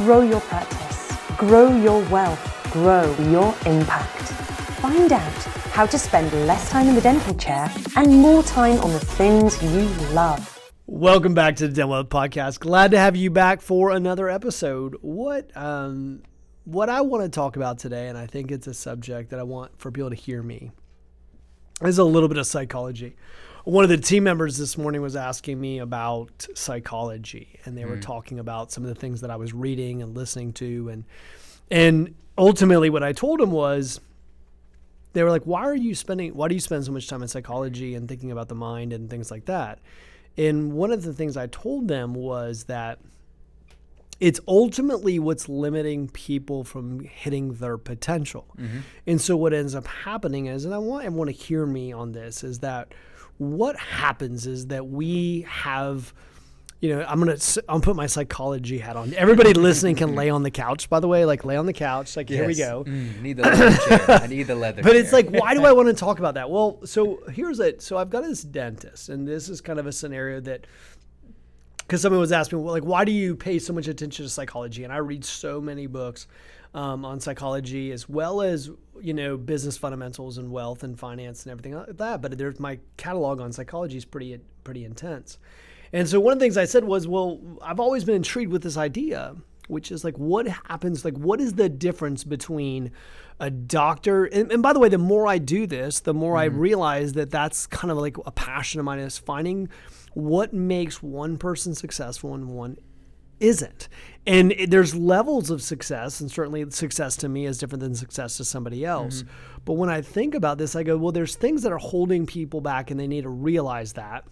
Grow your practice, grow your wealth, grow your impact. Find out how to spend less time in the dental chair and more time on the things you love. Welcome back to the Dental Wealth Podcast. Glad to have you back for another episode. What I want to talk about today, and I think it's a subject that I want for people to hear me, is a little bit of psychology. One of the team members this morning was asking me about psychology, and they were talking about some of the things that I was reading and listening to, and ultimately what I told them was, they were like, why do you spend so much time in psychology and thinking about the mind and things like that? And one of the things I told them was that it's ultimately what's limiting people from hitting their potential. And so what ends up happening is, and I want everyone to hear me on this, is that what happens is that we have, I'll put my psychology hat on. Everybody listening can lay on the couch, by the way, lay on the couch. Here we go. Need the leather chair. I need the leather chair. But it's why do I want to talk about that? Well, so here's it. So I've got this dentist, and this is kind of a scenario that, because someone was asking me, why do you pay so much attention to psychology? And I read so many books on psychology, as well as, business fundamentals and wealth and finance and everything like that. But my catalog on psychology is pretty intense. And so one of the things I said was, I've always been intrigued with this idea, which is what happens, what is the difference between a doctor, and by the way, the more I do this, the more I realize that that's kind of a passion of mine, is finding what makes one person successful and one isn't. And there's levels of success, and certainly success to me is different than success to somebody else. But when I think about this, I go, there's things that are holding people back, and they need to realize that.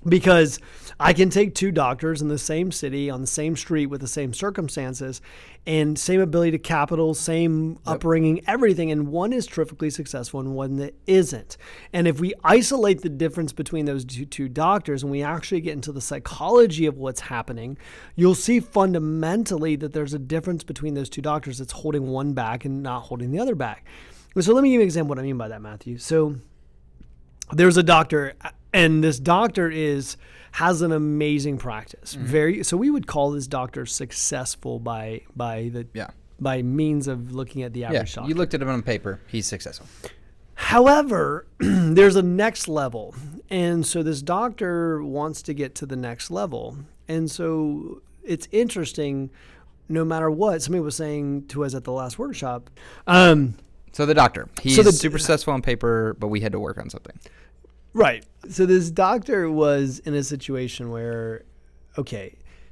Because I can take two doctors in the same city, on the same street, with the same circumstances, and same ability to capital, same upbringing, everything, and one is terrifically successful and one that isn't. And if we isolate the difference between those two doctors and we actually get into the psychology of what's happening, you'll see fundamentally that there's a difference between those two doctors that's holding one back and not holding the other back. So let me give you an example of what I mean by that, Matthew. So there's a doctor, and this doctor has an amazing practice. So we would call this doctor successful by means of looking at the average doctor. You looked at him on paper, he's successful. However, there's a next level. And so this doctor wants to get to the next level. And so it's interesting, no matter what, somebody was saying to us at the last workshop. So the doctor, he's super successful on paper, but we had to work on something. Right. So this doctor was in a situation where,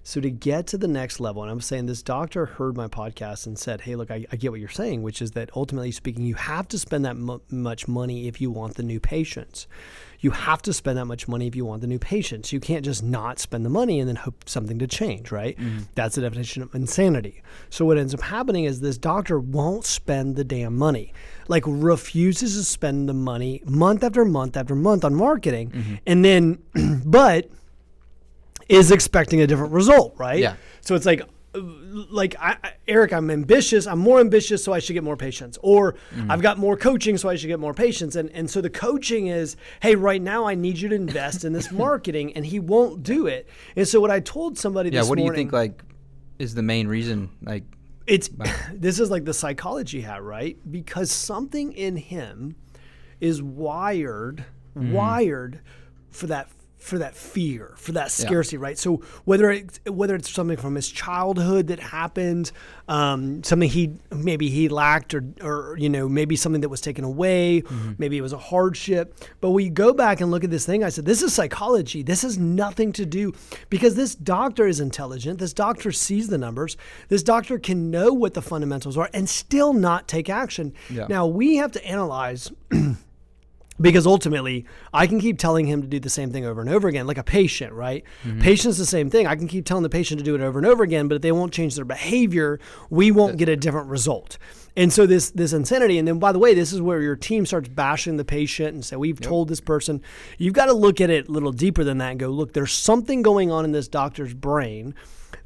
so to get to the next level, and I'm saying this doctor heard my podcast and said, hey, look, I get what you're saying, which is that ultimately speaking, you have to spend that much money if you want the new patients. You have to spend that much money if you want the new patients. You can't just not spend the money and then hope something to change, right? That's the definition of insanity. So what ends up happening is this doctor won't spend the damn money, refuses to spend the money month after month after month on marketing, and then, but is expecting a different result, right? Yeah. So it's Eric, I'm ambitious. I'm more ambitious, so I should get more patients. Or I've got more coaching, so I should get more patients. And so the coaching is, hey, right now I need you to invest in this marketing, and he won't do it. And so what I told somebody this morning. Yeah, what do you think is the main reason? This is the psychology hat, right? Because something in him is wired for that fear, for that scarcity, right? So whether it's something from his childhood that happened, something he lacked, or maybe something that was taken away, maybe it was a hardship. But we go back and look at this thing. I said, this is psychology. This has nothing to do, because this doctor is intelligent. This doctor sees the numbers. This doctor can know what the fundamentals are and still not take action. Yeah. Now we have to analyze. Because ultimately, I can keep telling him to do the same thing over and over again, like a patient, right? Patient's the same thing. I can keep telling the patient to do it over and over again, but if they won't change their behavior, we won't get a different result. And so this insanity, and then by the way, this is where your team starts bashing the patient and say, we've told this person. You've got to look at it a little deeper than that and go, look, there's something going on in this doctor's brain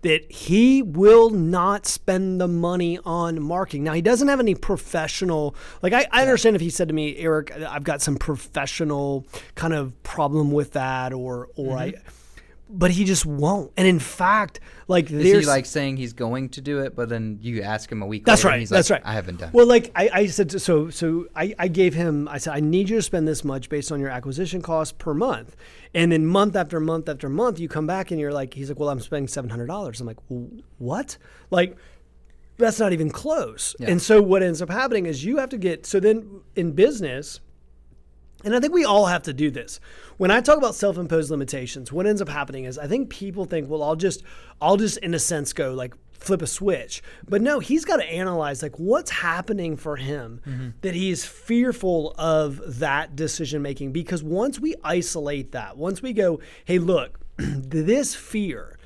that he will not spend the money on marketing. Now, he doesn't have any professional, I understand if he said to me, Eric, I've got some professional kind of problem with that, but he just won't. And in fact, like is he like saying he's going to do it, but then you ask him a week that's later right. and he's that's like, right. I haven't done it. Well, like I said, so I gave him, I said, I need you to spend this much based on your acquisition cost per month. And then month after month after month, you come back and you're like, he's like, well, I'm spending $700. I'm like, well, what? Like, that's not even close. Yeah. And so what ends up happening is you have to get, so then in business, and I think we all have to do this. When I talk about self-imposed limitations, what ends up happening is I think people think, well, I'll just in a sense go like flip a switch. But no, he's got to analyze like what's happening for him that he's fearful of that decision making. Because once we isolate that, once we go, hey, look, this fear,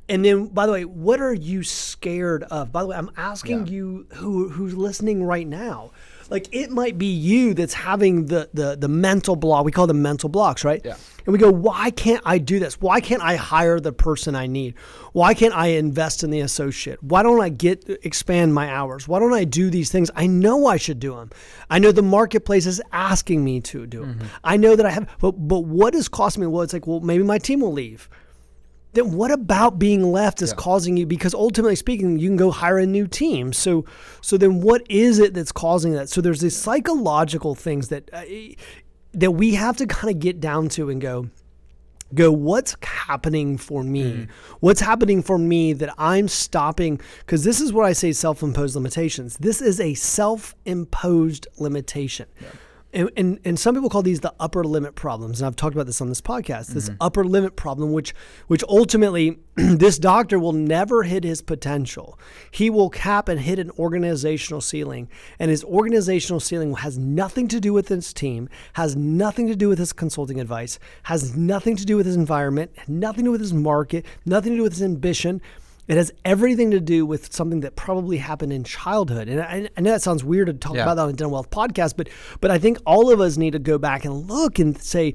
and then, by the way, what are you scared of? By the way, I'm asking you who's listening right now. Like, it might be you that's having the mental block. We call them mental blocks, right? Yeah. And we go, why can't I do this? Why can't I hire the person I need? Why can't I invest in the associate? Why don't I expand my hours? Why don't I do these things? I know I should do them. I know the marketplace is asking me to do them. I know that I have, but what is costing me? Well, it's like, well, maybe my team will leave. Then what about being left is causing you? Because ultimately speaking, you can go hire a new team. So then what is it that's causing that? So there's these psychological things that we have to kind of get down to and go, what's happening for me? What's happening for me that I'm stopping? Because this is what I say, self-imposed limitations. This is a self-imposed limitation. Yeah. And some people call these the upper limit problems. And I've talked about this on this podcast, this upper limit problem, which ultimately this doctor will never hit his potential. He will cap and hit an organizational ceiling. And his organizational ceiling has nothing to do with his team, has nothing to do with his consulting advice, has nothing to do with his environment, nothing to do with his market, nothing to do with his ambition. It has everything to do with something that probably happened in childhood. And I know that sounds weird to talk about that on the Dental Wealth podcast, but I think all of us need to go back and look and say,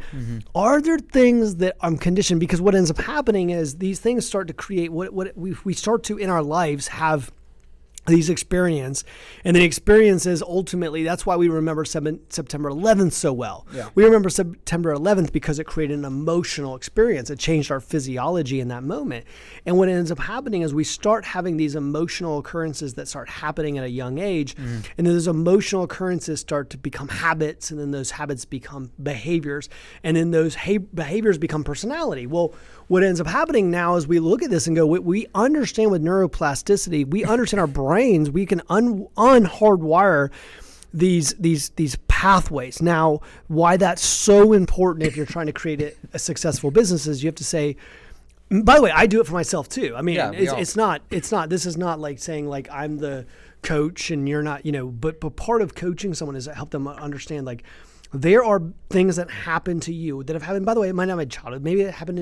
are there things that I'm conditioned? Because what ends up happening is these things start to create what we start to in our lives have these experiences, and the experiences ultimately, that's why we remember September 11th so well. Yeah. We remember September 11th because it created an emotional experience. It changed our physiology in that moment. And what ends up happening is we start having these emotional occurrences that start happening at a young age, and then those emotional occurrences start to become habits, and then those habits become behaviors, and then those behaviors become personality. Well, what ends up happening now is we look at this and go, we understand with neuroplasticity, we understand our brains, we can unhardwire these pathways. Now, why that's so important if you're trying to create a successful business is you have to say, by the way, I do it for myself too. I mean, it's not, this is not like saying like I'm the coach and you're not, but part of coaching someone is to help them understand like, there are things that happen to you that have happened. By the way, it might not be childhood. Maybe it happened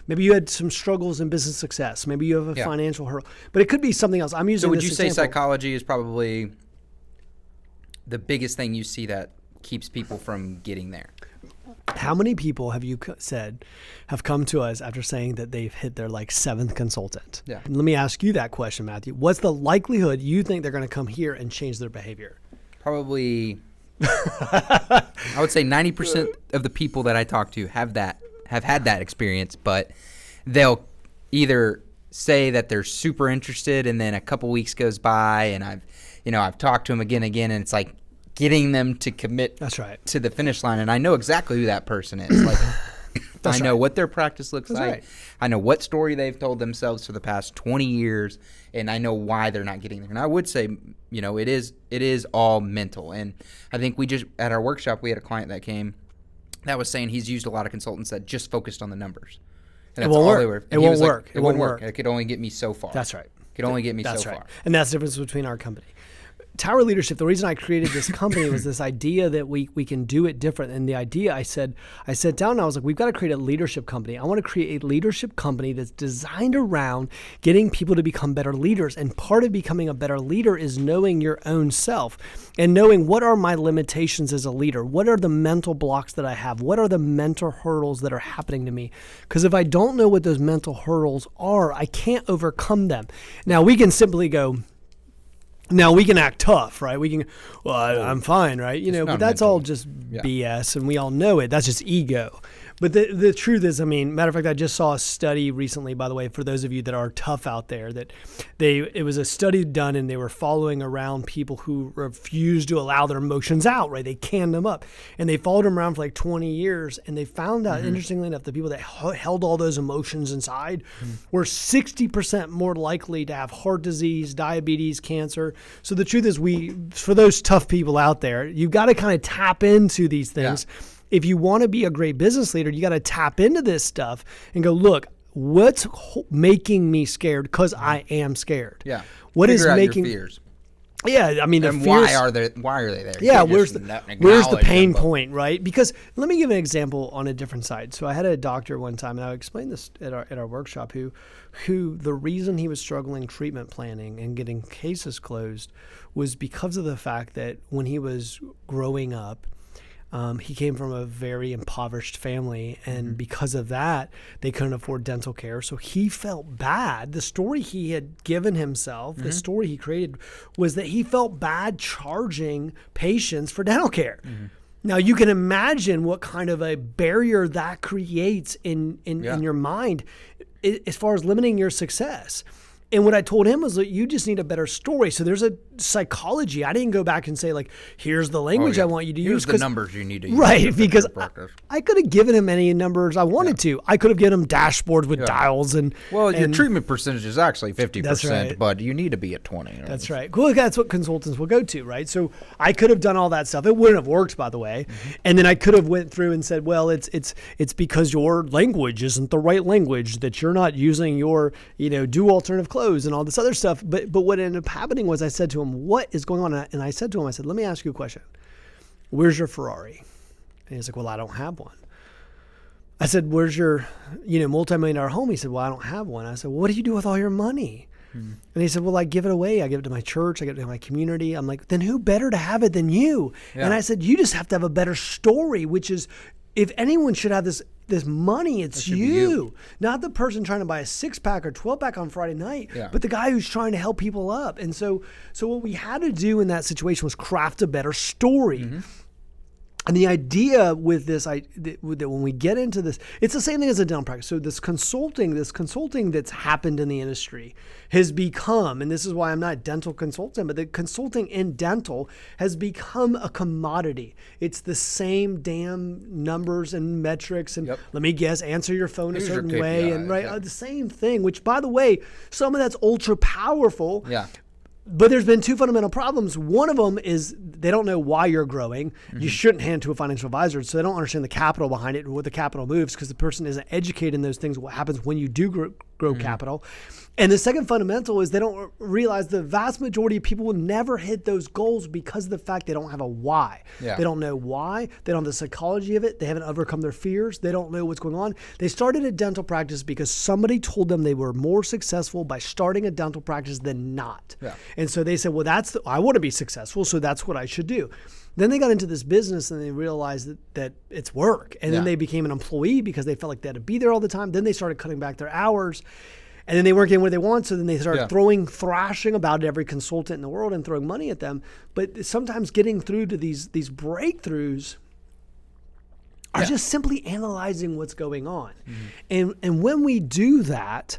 maybe you had some struggles in business success. Maybe you have a financial hurdle, but it could be something else. I'm using. So would this you say example. psychology is probably the biggest thing you see that keeps people from getting there? How many people have you said have come to us after saying that they've hit their like 7th consultant? Yeah. And let me ask you that question, Matthew. What's the likelihood you think they're going to come here and change their behavior? Probably. I would say 90% of the people that I talk to have had that experience, but they'll either say that they're super interested and then a couple weeks goes by and I've talked to them again, and it's like getting them to commit to the finish line. And I know exactly who that person is. Like, I know what their practice looks like. Right. I know what story they've told themselves for the past 20 years, and I know why they're not getting there. And I would say, it is all mental. And I think we just, at our workshop, we had a client that came that was saying he's used a lot of consultants that just focused on the numbers. And it won't work. It won't work. It won't work. It could only get me so far. That's right. It could only get me so far. And that's the difference between our company. Tower Leadership, the reason I created this company was this idea that we can do it different. And the idea, I sat down and I was like, we've got to create a leadership company. I want to create a leadership company that's designed around getting people to become better leaders. And part of becoming a better leader is knowing your own self and knowing what are my limitations as a leader? What are the mental blocks that I have? What are the mental hurdles that are happening to me? Because if I don't know what those mental hurdles are, I can't overcome them. Now, we can simply go, now we can act tough, right? We can, I'm fine, right? But that's all just BS, and we all know it. That's just ego. But the truth is, I mean, matter of fact, I just saw a study recently, by the way, for those of you that are tough out there, that it was a study done and they were following around people who refused to allow their emotions out, right? They canned them up. And they followed them around for like 20 years. And they found out, interestingly enough, the people that held all those emotions inside were 60% more likely to have heart disease, diabetes, cancer. So the truth is, for those tough people out there, you've got to kind of tap into these things. Yeah. If you want to be a great business leader, you got to tap into this stuff and go, look, what's making me scared? Because I am scared. Yeah. What Figure is out making your fears? Yeah, I mean, and why are they there? Yeah, where's the pain point, right? Because let me give an example on a different side. So I had a doctor one time, and I explained this at our workshop, who the reason he was struggling treatment planning and getting cases closed was because of the fact that when he was growing up, he came from a very impoverished family, and because of that, they couldn't afford dental care. So he felt bad. The story he had given himself, the story he created, was that he felt bad charging patients for dental care. Now, you can imagine what kind of a barrier that creates in your mind as far as limiting your success. And what I told him was that you just need a better story. So there's a psychology. I didn't go back and say, like, here's the language I want you to use. Here's the numbers you need to use. Right, because I could have given him any numbers I wanted to. I could have given him dashboards with dials. Well, your treatment percentage is actually 50%, that's right. But you need to be at 20. That's right. Well, that's what consultants will go to, right? So I could have done all that stuff. It wouldn't have worked, by the way. And then I could have went through and said, well, it's because your language isn't the right language, that you're not using your, do alternative close and all this other stuff. But what ended up happening was I said to him, what is going on? And I said to him, I said, let me ask you a question. Where's your Ferrari? And he's like, well, I don't have one. I said, where's your, multi-million-dollar home? He said, well, I don't have one. I said, well, what do you do with all your money? And he said, well, I give it away. I give it to my church. I give it to my community. I'm like, then who better to have it than you? Yeah. And I said, you just have to have a better story, which is, if anyone should have this money, it's you. Not the person trying to buy a 6-pack or 12-pack on Friday night, but the guy who's trying to help people up. And so what we had to do in that situation was craft a better story. And the idea with this, that when we get into this, it's the same thing as a dental practice. So this consulting that's happened in the industry has become, and this is why I'm not a dental consultant, but the consulting in dental has become a commodity. It's the same damn numbers and metrics, and let me guess, answer your phone a certain way, and the same thing. Which, by the way, some of that's ultra powerful. Yeah. But there's been two fundamental problems. One of them is they don't know why you're growing. You shouldn't hand to a financial advisor, so they don't understand the capital behind it and what the capital moves, because the person isn't educated in those things, what happens when you do grow capital. And the second fundamental is they don't realize the vast majority of people will never hit those goals because of the fact they don't have a why. Yeah. They don't know why. They don't have the psychology of it. They haven't overcome their fears. They don't know what's going on. They started a dental practice because somebody told them they were more successful by starting a dental practice than not. Yeah. And so they said, well, I want to be successful, so that's what I should do. Then they got into this business and they realized that it's work. And then they became an employee because they felt like they had to be there all the time. Then they started cutting back their hours. And then they weren't getting what they want, so then they started thrashing about every consultant in the world and throwing money at them. But sometimes getting through to these breakthroughs are just simply analyzing what's going on. And when we do that,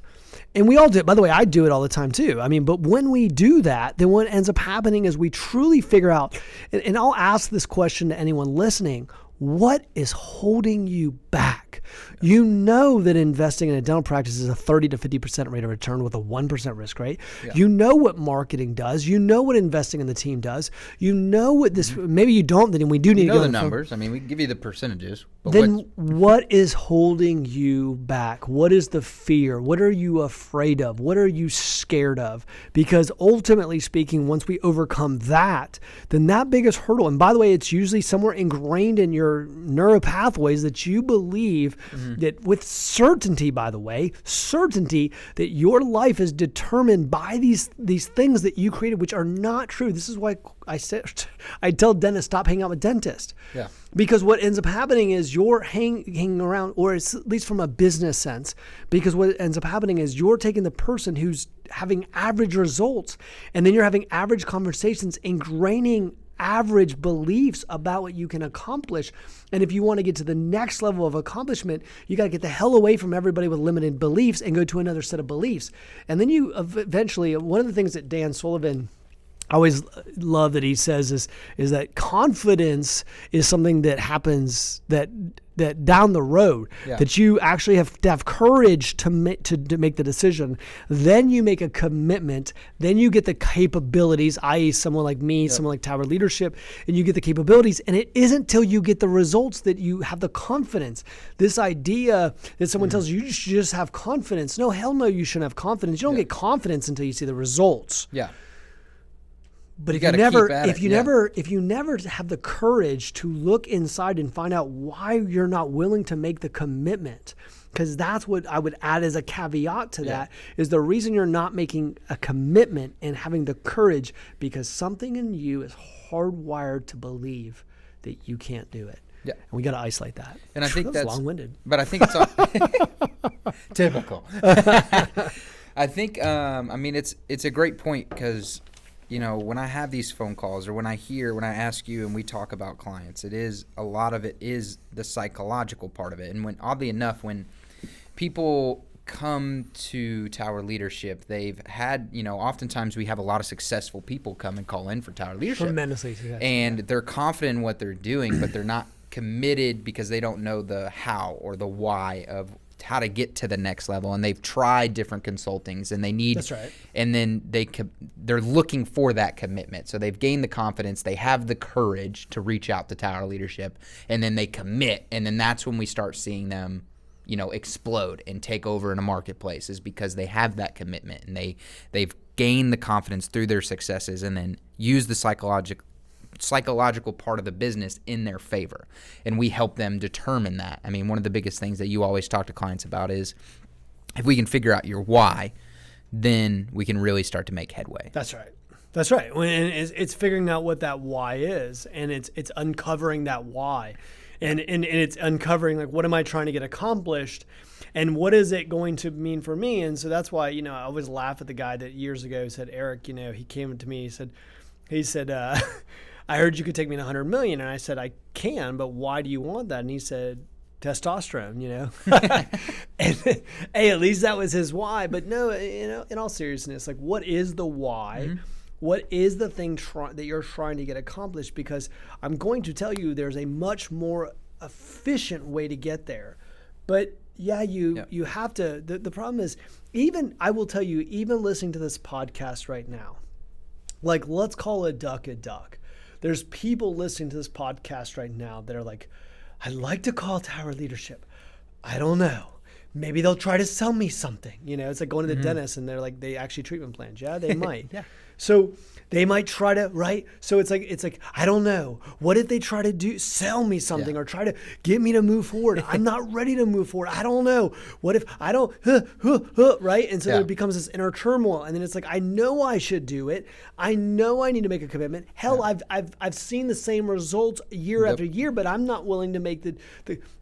and we all do it, by the way, I do it all the time too. I mean, but when we do that, then what ends up happening is we truly figure out, and I'll ask this question to anyone listening, what is holding you back? You know that investing in a dental practice is a 30 to 50% rate of return with a 1% risk rate. Yeah. You know what marketing does. You know what investing in the team does. You know what this, maybe you don't, then we do need to go the numbers. I mean, we can give you the percentages. But then what is holding you back? What is the fear? What are you afraid of? What are you scared of? Because ultimately speaking, once we overcome that, then that biggest hurdle, and by the way, it's usually somewhere ingrained in your neural pathways that you believe that with certainty, by the way, certainty that your life is determined by these things that you created, which are not true. This is why I tell dentists, stop hanging out with dentists. Yeah. Because what ends up happening is you're hanging around, or it's at least from a business sense, because what ends up happening is you're taking the person who's having average results, and then you're having average conversations, ingraining average beliefs about what you can accomplish. And if you want to get to the next level of accomplishment, you got to get the hell away from everybody with limited beliefs and go to another set of beliefs. And then you eventually, one of the things that Dan Sullivan, I always love that he says is that confidence is something that happens that down the road, that you actually have to have courage to make the decision. Then you make a commitment. Then you get the capabilities, i.e. someone like me, someone like Tower Leadership, and you get the capabilities. And it isn't till you get the results that you have the confidence. This idea that someone tells you should just have confidence. No, hell no, you shouldn't have confidence. You don't get confidence until you see the results. Yeah. But if you never have the courage to look inside and find out why you're not willing to make the commitment, because that's what I would add as a caveat to that, is the reason you're not making a commitment and having the courage, because something in you is hardwired to believe that you can't do it. Yeah. And we got to isolate that. And I think that's long-winded. But I think it's typical. I think, it's a great point, because when I have these phone calls, or when I ask you and we talk about clients, a lot of it is the psychological part of it. And oddly enough, when people come to Tower Leadership, they've had, oftentimes we have a lot of successful people come and call in for Tower Leadership. Tremendously successful. And they're confident in what they're doing, but they're not committed because they don't know the how or the why of how to get to the next level, and they've tried different consultings, and they need, that's right. And then they're looking for that commitment. So they've gained the confidence, they have the courage to reach out to Tower Leadership, and then they commit, and then that's when we start seeing them, explode and take over in a marketplace, is because they have that commitment, and they've gained the confidence through their successes, and then use the psychological part of the business in their favor, and we help them determine that. I mean, one of the biggest things that you always talk to clients about is, if we can figure out your why, then we can really start to make headway. That's right. And it's figuring out what that why is, and it's uncovering that why, and it's uncovering, like, what am I trying to get accomplished, and what is it going to mean for me? And so that's why, I always laugh at the guy that years ago said, Eric, he came to me, he said, I heard you could take me to 100 million. And I said, I can, but why do you want that? And he said, testosterone, And hey, at least that was his why. But no, in all seriousness, like, what is the why? Mm-hmm. What is the thing that you're trying to get accomplished? Because I'm going to tell you, there's a much more efficient way to get there. But you have to, the problem is, I will tell you, even listening to this podcast right now, like, let's call a duck a duck. There's people listening to this podcast right now that are like, I'd like to call Tower Leadership. I don't know. Maybe they'll try to sell me something. It's like going to the dentist and they're like, they actually treatment plans. Yeah, they might. Yeah. So they might try to, right? So it's like, I don't know. What if they try to sell me something or try to get me to move forward? I'm not ready to move forward. I don't know. What if I don't, right? And so there becomes this inner turmoil. And then it's like, I know I should do it. I know I need to make a commitment. Hell, I've seen the same results year after year, but I'm not willing to make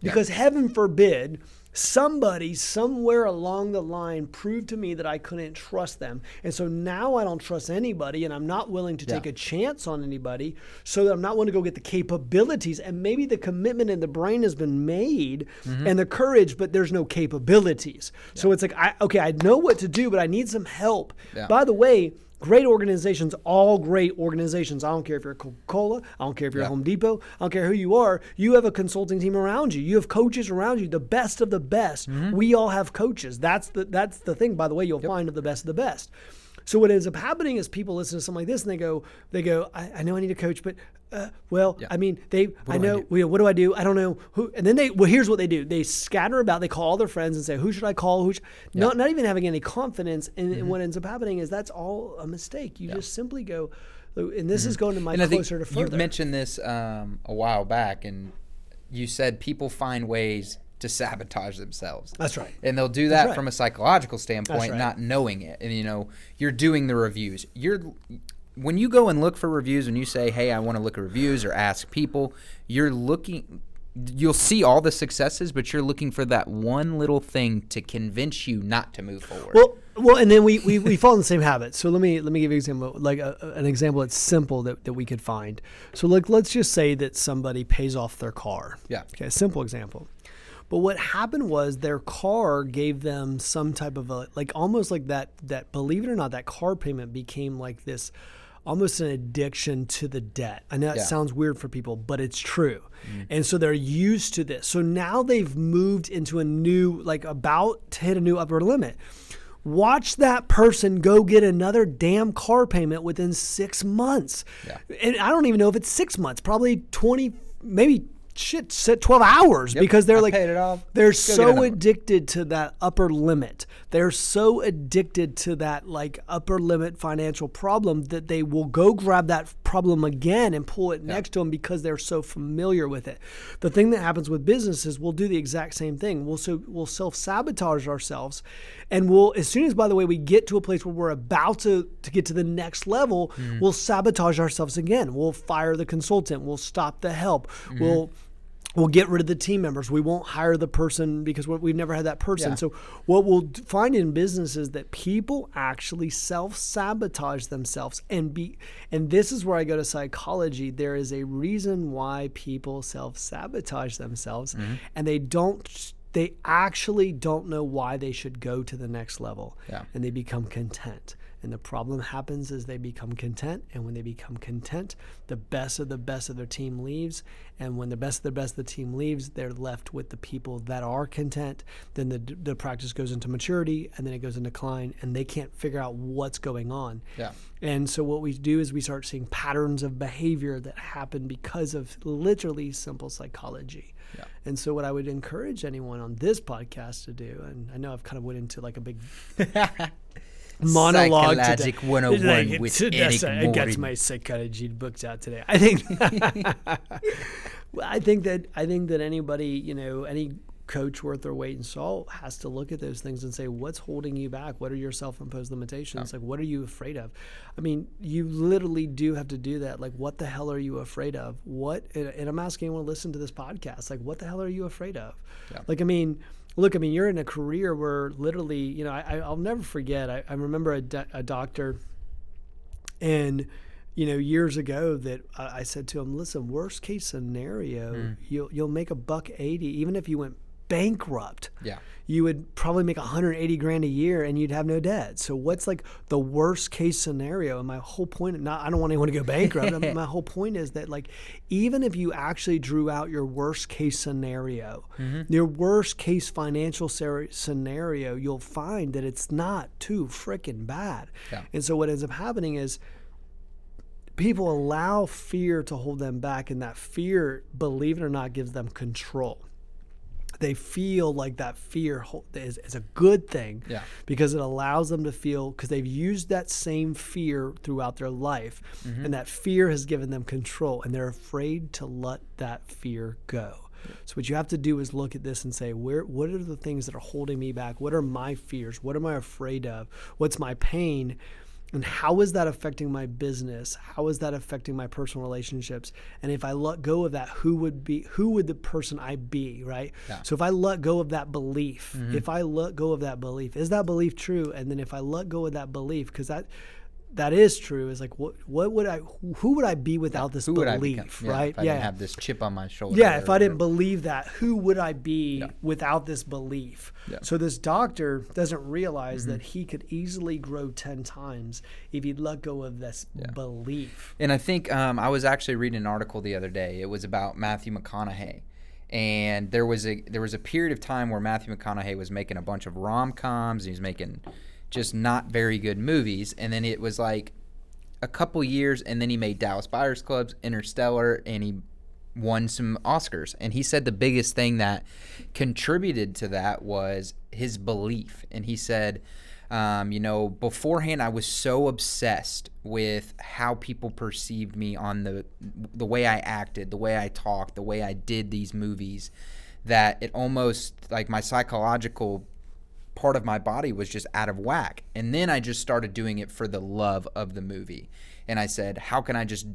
because heaven forbid, somebody somewhere along the line proved to me that I couldn't trust them. And so now I don't trust anybody, and I'm not willing to take a chance on anybody, so that I'm not willing to go get the capabilities. And maybe the commitment in the brain has been made and the courage, but there's no capabilities. Yeah. So it's like, I know what to do, but I need some help. Yeah. By the way, great organizations, all great organizations. I don't care if you're Coca-Cola. I don't care if you're Home Depot. I don't care who you are. You have a consulting team around you. You have coaches around you, the best of the best. Mm-hmm. We all have coaches. That's the thing, by the way, you'll find of the best of the best. So what ends up happening is people listen to something like this and they go, I know I need a coach, but I mean, what do I do? I don't know who. And then here's what they do. They scatter about, they call all their friends and say, who should I call? Not even having any confidence. And what ends up happening is that's all a mistake. You just simply go, and this is going to my closer to further. You mentioned this a while back, and you said people find ways to sabotage themselves. That's right. And they'll do that from a psychological standpoint, not knowing it. And, you're doing the reviews. When you go and look for reviews, when you say, hey, I want to look at reviews or ask people, you'll see all the successes, but you're looking for that one little thing to convince you not to move forward. Well, Well, and then we fall in the same habit. So let me give you an example, like an example that's simple that we could find. So let's just say that somebody pays off their car. Yeah. Okay, a simple example. But what happened was their car gave them some type of almost like that, believe it or not, that car payment became like this, almost an addiction to the debt. I know that sounds weird for people, but it's true. And so they're used to this. So now they've moved into a new, about to hit a new upper limit. Watch that person go get another damn car payment within 6 months. Yeah. And I don't even know if it's 6 months, probably 20, maybe 12 hours, because they're they're so addicted to that upper limit. They're so addicted to that upper limit financial problem that they will go grab that problem again and pull it next to them because they're so familiar with it. The thing that happens with businesses, we'll do the exact same thing. We'll self-sabotage ourselves, and as soon as, by the way, we get to a place where we're about to get to the next level, we'll sabotage ourselves again. We'll fire the consultant. We'll stop the help. We'll get rid of the team members. We won't hire the person because we've never had that person. Yeah. So what we'll find in business is that people actually self-sabotage themselves. And this is where I go to psychology. There is a reason why people self-sabotage themselves, and they actually don't know why they should go to the next level, and they become content. And the problem happens is they become content, and when they become content, the best of their team leaves. And when the best of the team leaves, they're left with the people that are content. Then the practice goes into maturity, and then it goes into decline, and they can't figure out what's going on. Yeah. And so what we do is we start seeing patterns of behavior that happen because of literally simple psychology. Yeah. And so what I would encourage anyone on this podcast to do, and I know I've kind of went into like a big monologue today. Psychologic 101 with Eric I got my psychology books out today. I think I think that anybody, any coach worth their weight in salt has to look at those things and say, what's holding you back? What are your self-imposed limitations? What are you afraid of? I mean, you literally do have to do that. What the hell are you afraid of? And I'm asking anyone to listen to this podcast, what the hell are you afraid of? Yeah. Look, you're in a career where literally, I'll never forget. I remember a doctor, and, years ago that I said to him, listen, worst case scenario, you'll make $180, even if you went bankrupt. Yeah. You would probably make $180,000 a year and you'd have no debt. So what's the worst case scenario? And my whole point, I don't want anyone to go bankrupt. My whole point is that even if you actually drew out your worst case scenario, your worst case financial scenario, you'll find that it's not too freaking bad. Yeah. And so what ends up happening is people allow fear to hold them back, and that fear, believe it or not, gives them control. They feel like that fear is a good thing, because it allows them to feel, because they've used that same fear throughout their life, and that fear has given them control, and they're afraid to let that fear go. So what you have to do is look at this and say, what are the things that are holding me back? What are my fears? What am I afraid of? What's my pain? And how is that affecting my business? How is that affecting my personal relationships? And if I let go of that, who would the person I be, right? Yeah. So if I let go of that belief, is that belief true? And then if I let go of that belief, because that is true, is who would I be without this belief, right? If I didn't have this chip on my shoulder. Yeah, if I didn't believe that, who would I be without this belief? Yeah. So this doctor doesn't realize that he could easily grow 10 times if he'd let go of this belief. And I think I was actually reading an article the other day. It was about Matthew McConaughey. And there was a period of time where Matthew McConaughey was making a bunch of rom-coms. He was making just not very good movies, and then it was a couple years, and then he made Dallas Buyers Club, Interstellar, and he won some Oscars. And he said the biggest thing that contributed to that was his belief. And he said, beforehand I was so obsessed with how people perceived me on the way I acted, the way I talked, the way I did these movies, that it almost my psychological part of my body was just out of whack. And then I just started doing it for the love of the movie. And I said, how can I just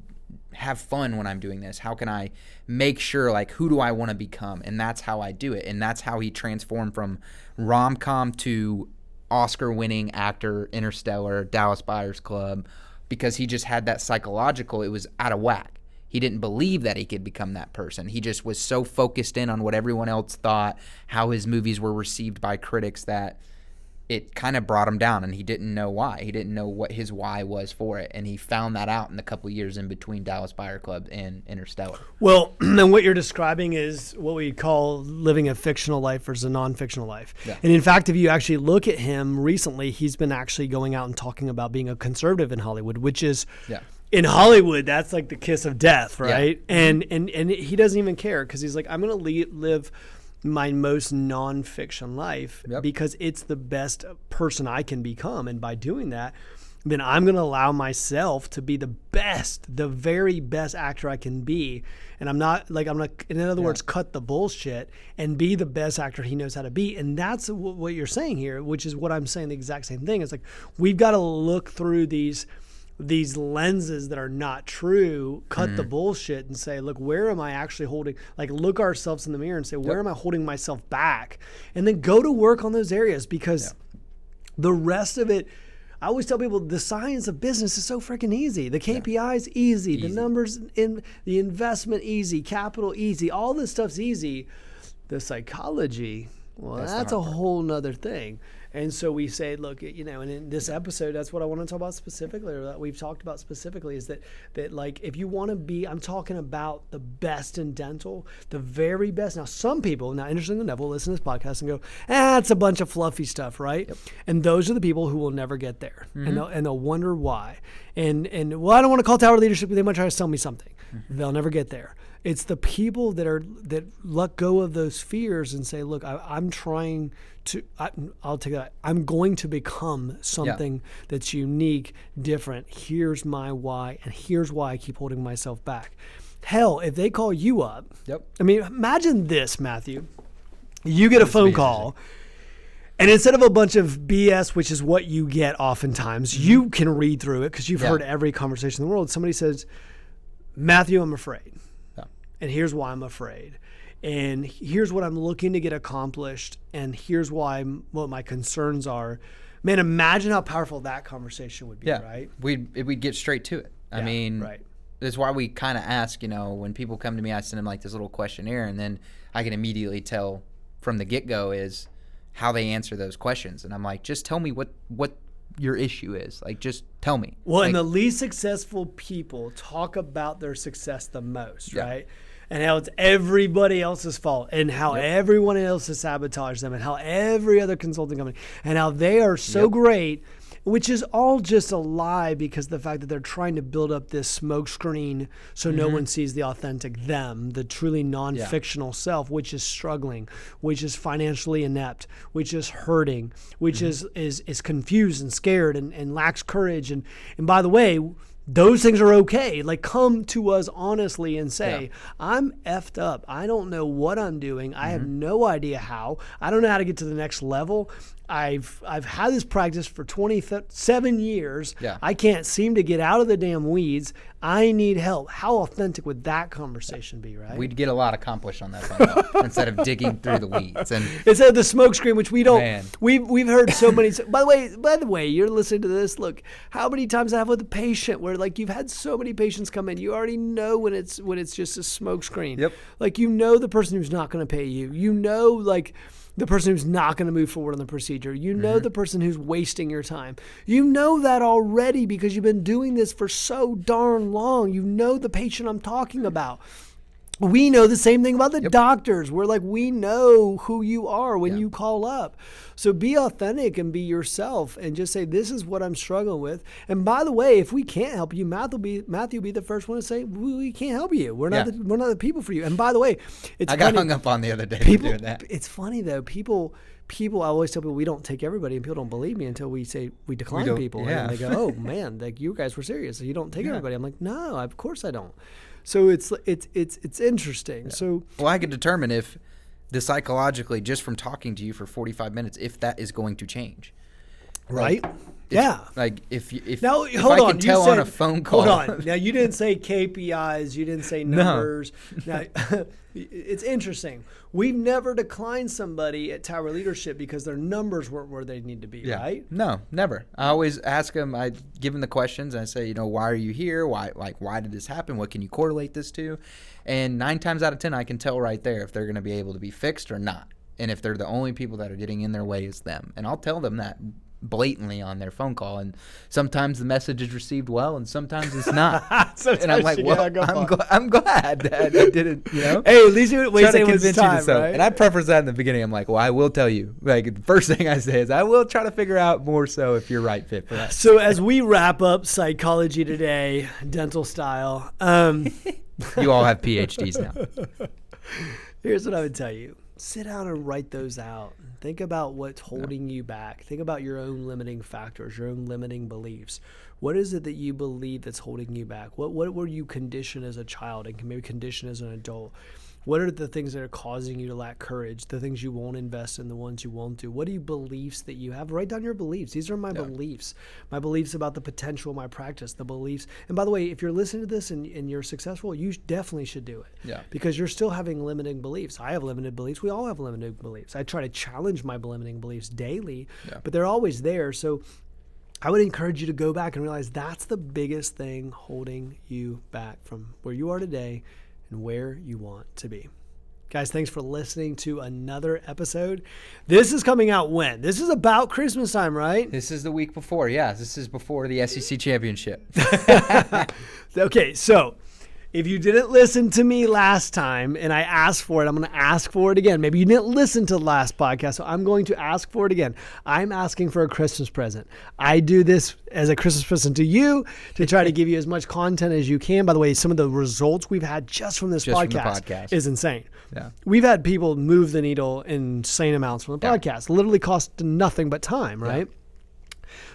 have fun when I'm doing this? How can I make sure, who do I want to become? And that's how I do it. And that's how he transformed from rom-com to Oscar-winning actor, Interstellar, Dallas Buyers Club, because he just had that psychological, it was out of whack. He didn't believe that he could become that person. He just was so focused in on what everyone else thought, how his movies were received by critics, that it kind of brought him down, and he didn't know why. He didn't know what his why was for it, and he found that out in the couple years in between Dallas Buyer Club and Interstellar. Well, and what you're describing is what we call living a fictional life versus a non-fictional life. Yeah. And in fact, if you actually look at him recently, he's been actually going out and talking about being a conservative in Hollywood, which is in Hollywood, that's like the kiss of death, right? Yeah. And he doesn't even care, because he's like, I'm going to live my most non-fiction life because it's the best person I can become. And by doing that, then I'm going to allow myself to be the best, the very best actor I can be. And I'm not like, I'm going to, in other words, cut the bullshit and be the best actor he knows how to be. And that's what you're saying here, which is what I'm saying, the exact same thing. It's like, we've got to look through these lenses that are not true, cut the bullshit and say, look, where am I actually holding, like, look ourselves in the mirror and say, where am I holding myself back? And then go to work on those areas, because the rest of it, I always tell people, the science of business is so freaking easy. The KPIs easy, the numbers in the investment easy, capital easy, all this stuff's easy. The psychology, well, that's a whole nother thing. And so we say, look, and in this episode, that's what I want to talk about specifically, or that we've talked about specifically, is that like, if you want to be, I'm talking about the best in dental, the very best. Now, some people, now interestingly enough, will listen to this podcast and go, it's a bunch of fluffy stuff, right? Yep. And those are the people who will never get there. And they'll wonder why. And well, I don't want to call tower leadership, but they might try to sell me something. They'll never get there. It's the people that let go of those fears and say, look, I'm trying to, I'll take that. I'm going to become something that's unique, different. Here's my why, and here's why I keep holding myself back. Hell, if they call you up, I mean, imagine this, Matthew. You get a phone call, and instead of a bunch of BS, which is what you get oftentimes, you can read through it because you've heard every conversation in the world. Somebody says, Matthew, I'm afraid. And here's why I'm afraid. And here's what I'm looking to get accomplished. And here's what my concerns are. Man, imagine how powerful that conversation would be, right? We'd get straight to it. I mean, that's why we kind of ask, when people come to me, I send them like this little questionnaire, and then I can immediately tell from the get-go is how they answer those questions. And I'm like, just tell me what your issue is. Like, just tell me. Well, like, and the least successful people talk about their success the most, right? And how it's everybody else's fault, and how everyone else has sabotaged them, and how every other consulting company, and how they are so great, which is all just a lie, because the fact that they're trying to build up this smoke screen so no one sees the authentic them, the truly non-fictional self, which is struggling, which is financially inept, which is hurting, which is confused and scared and lacks courage. And by the way, those things are okay. Like, come to us honestly and say, I'm effed up. I don't know what I'm doing. I have no idea how. I don't know how to get to the next level. I've had this practice for 27 years. I can't seem to get out of the damn weeds. I need help. How authentic would that conversation be, right? We'd get a lot accomplished on that phone call instead of digging through the weeds. And instead of the smoke screen, which we don't. Man. We've heard so many. By the way, you're listening to this. Look, how many times I have with a patient where, like, you've had so many patients come in, you already know when it's just a smoke screen. Like, the person who's not going to pay you. Like, the person who's not going to move forward on the procedure. The person who's wasting your time. You know that already because you've been doing this for so darn long. You know the patient I'm talking about. We know the same thing about the doctors. We're like, we know who you are when you call up. So be authentic and be yourself and just say, this is what I'm struggling with. And by the way, if we can't help you, Matthew will be the first one to say, we can't help you. We're not the people for you. And by the way, I got hung up on the other day for doing that. It's funny though. People, I always tell people we don't take everybody, and people don't believe me until we say we decline people. And they go, oh man, like, you guys were serious. So you don't take everybody. I'm like, no, of course I don't. So it's interesting. So I could determine if the psychologically, just from talking to you for 45 minutes, if that is going to change. Right? Yeah. If Now, if hold I on. can tell you said, on a phone call. Hold on. Now, you didn't say KPIs. You didn't say numbers. Now, it's interesting. We've never declined somebody at Tower Leadership because their numbers weren't where they need to be, right? No, never. I always ask them. I give them the questions. And I say, why are you here? Why did this happen? What can you correlate this to? And 9 times out of 10, I can tell right there if they're going to be able to be fixed or not. And if they're the only people that are getting in their way is them. And I'll tell them that blatantly on their phone call, and sometimes the message is received well and sometimes it's not. And I'm like, well, I'm glad that I didn't, Hey, at least you wasted convince time, you to so. Right? And I preface that in the beginning. I'm like, well, I will tell you. Like, the first thing I say is I will try to figure out more so if you're right fit for that. So as we wrap up Psychology Today, dental style, you all have PhDs now. Here's what I would tell you. Sit down and write those out. Think about what's holding you back. Think about your own limiting factors, your own limiting beliefs. What is it that you believe that's holding you back? What were you conditioned as a child and maybe conditioned as an adult? What are the things that are causing you to lack courage? The things you won't invest in, the ones you won't do. What are you beliefs that you have? Write down your beliefs. These are my beliefs. My beliefs about the potential of my practice, the beliefs. And by the way, if you're listening to this and you're successful, you definitely should do it. Yeah. Because you're still having limiting beliefs. I have limited beliefs. We all have limited beliefs. I try to challenge my limiting beliefs daily, but they're always there. So I would encourage you to go back and realize that's the biggest thing holding you back from where you are today and where you want to be. Guys, thanks for listening to another episode. This is coming out when? This is about Christmas time, right? This is the week before. Yeah, this is before the SEC championship. Okay, so if you didn't listen to me last time and I asked for it, I'm going to ask for it again. Maybe you didn't listen to the last podcast, so I'm going to ask for it again. I'm asking for a Christmas present. I do this as a Christmas present to you to try to give you as much content as you can. By the way, some of the results we've had just from this podcast is insane. Yeah. We've had people move the needle in insane amounts from the podcast. Literally cost nothing but time, right? Yeah.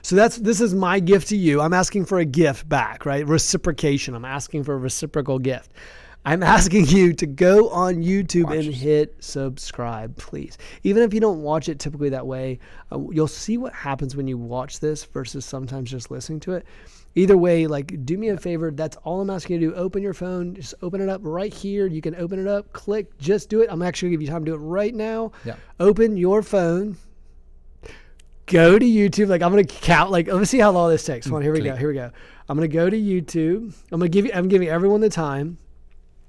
So this is my gift to you. I'm asking for a gift back, right? Reciprocation. I'm asking for a reciprocal gift. I'm asking you to go on YouTube and hit subscribe, please. Even if you don't watch it typically that way, you'll see what happens when you watch this versus sometimes just listening to it. Either way, do me a favor. That's all I'm asking you to do. Open your phone. Just open it up right here. You can open it up. Click. Just do it. I'm actually going to give you time to do it right now. Yeah. Open your phone. Go to YouTube. I'm going to count. Let me see how long this takes. Come on, here we go. I'm going to go to YouTube. I'm giving everyone the time.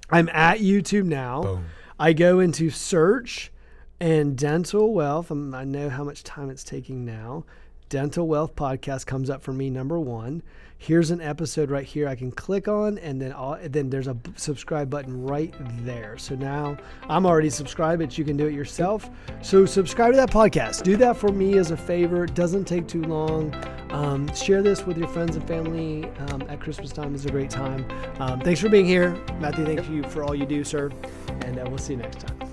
I'm at YouTube now. Boom. I go into search and dental wealth. I know how much time it's taking now. Dental Wealth Podcast comes up for me, number 1. Here's an episode right here I can click on, and then there's a subscribe button right there. So now I'm already subscribed, but you can do it yourself. So subscribe to that podcast. Do that for me as a favor. It doesn't take too long. Share this with your friends and family at Christmas time. It's a great time. Thanks for being here. Matthew, thank you for all you do, sir. And we'll see you next time.